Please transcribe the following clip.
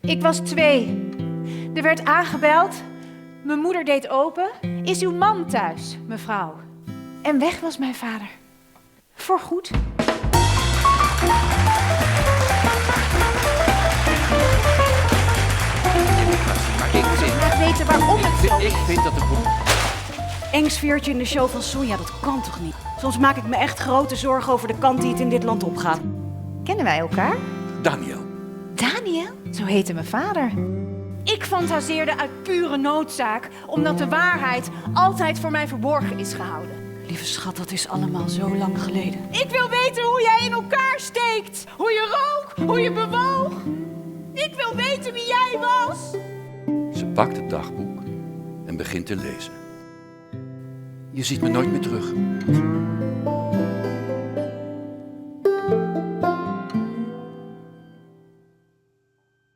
Ik was 2. Er werd aangebeld. Mijn moeder deed open. Is uw man thuis, mevrouw? En weg was mijn vader. Voorgoed. Maar ik vind... Laat weten waarom het zo is. Ik vind dat de... Eng sfeertje in de show van Sonja, dat kan toch niet? Soms maak ik me echt grote zorgen over de kant die het in dit land opgaat. Kennen wij elkaar? Daniel. Daniel? Zo heette mijn vader. Ik fantaseerde uit pure noodzaak, omdat de waarheid altijd voor mij verborgen is gehouden. Lieve schat, dat is allemaal zo lang geleden. Ik wil weten hoe jij in elkaar steekt. Hoe je rook, hoe je bewoog. Ik wil weten wie jij was. Ze pakt het dagboek en begint te lezen. Je ziet me nooit meer terug.